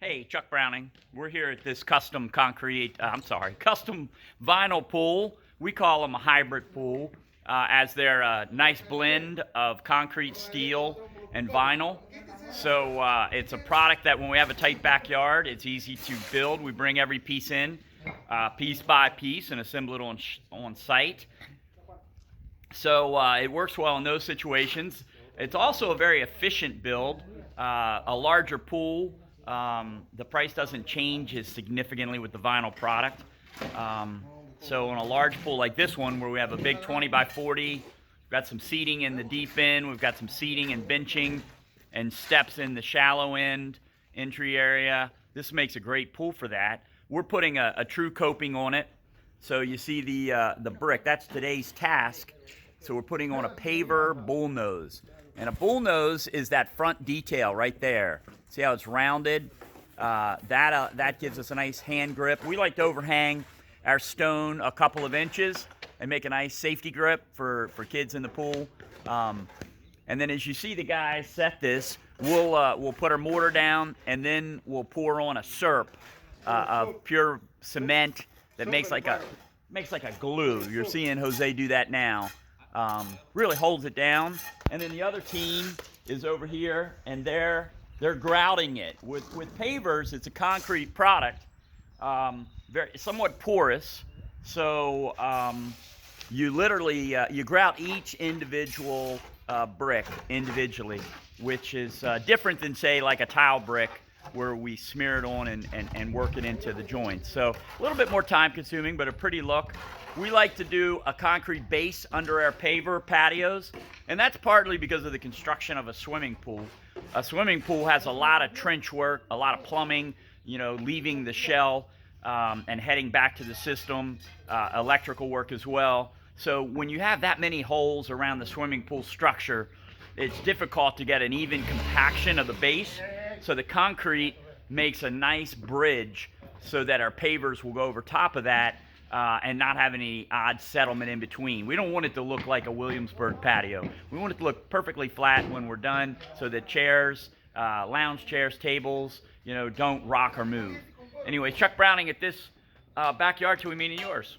Hey, Chuck Browning. We're here at this custom custom vinyl pool. We call them a hybrid pool, as they're a nice blend of concrete, steel, and vinyl. So it's a product that when we have a tight backyard, it's easy to build. We bring every piece in, piece by piece, and assemble it on site. So it works well in those situations. It's also a very efficient build, a larger pool. The price doesn't change as significantly with the vinyl product. So in a large pool like this one, where we have a big 20 by 40, we've got some seating in the deep end, we've got some seating and benching and steps in the shallow end entry area. This makes a great pool for that. We're putting a true coping on it. So you see the brick, that's today's task. So we're putting on a paver bull nose. And a bull nose is that front detail right there. See how it's rounded? That gives us a nice hand grip. We like to overhang our stone a couple of inches and make a nice safety grip for kids in the pool. And then as you see the guys set this, we'll put our mortar down and then we'll pour on a syrup of pure cement that makes like a glue. You're seeing Jose do that now. Really holds it down. And then the other team is over here, and they're grouting it. With pavers, it's a concrete product, somewhat porous. So you literally you grout each individual brick individually, which is different than, say, like a tile brick, where we smear it on and work it into the joints. So a little bit more time consuming, but a pretty look. We like to do a concrete base under our paver patios, and that's partly because of the construction of a swimming pool. A swimming pool has a lot of trench work, a lot of plumbing, leaving the shell and heading back to the system, electrical work as well. So when you have that many holes around the swimming pool structure, it's difficult to get an even compaction of the base. So the concrete makes a nice bridge so that our pavers will go over top of that and not have any odd settlement in between. We don't want it to look like a Williamsburg patio. We want it to look perfectly flat when we're done, so that chairs, lounge chairs, tables, don't rock or move. Anyway, Chuck Browning at this backyard till we meet in yours.